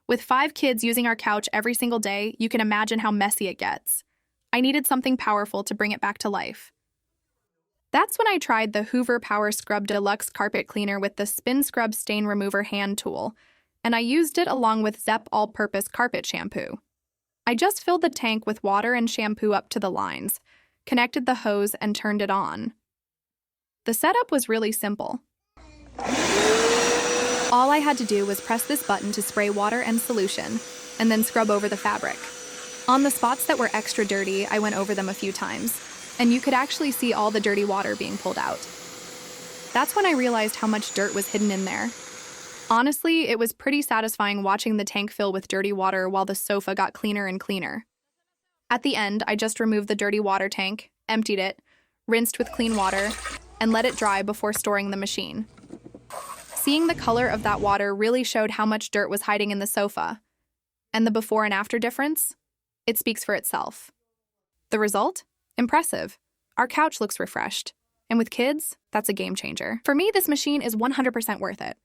With 5 kids using our couch every single day, you can imagine how messy it gets. I needed something powerful to bring it back to life. That's when I tried the Hoover PowerScrub Deluxe carpet cleaner with the SpinScrub Stain Remover Hand Tool, and I used it along with Zepp All-Purpose Carpet Shampoo. I just filled the tank with water and shampoo up to the lines, connected the hose, and turned it on. The setup was really simple. All I had to do was press this button to spray water and solution, and then scrub over the fabric. On the spots that were extra dirty, I went over them a few times, and you could actually see all the dirty water being pulled out. That's when I realized how much dirt was hidden in there. Honestly, it was pretty satisfying watching the tank fill with dirty water while the sofa got cleaner and cleaner. At the end, I just removed the dirty water tank, emptied it, rinsed with clean water, and let it dry before storing the machine. Seeing the color of that water really showed how much dirt was hiding in the sofa. And the before and after difference? It speaks for itself. The result? Impressive. Our couch looks refreshed. And with kids, that's a game changer. For me, this machine is 100% worth it.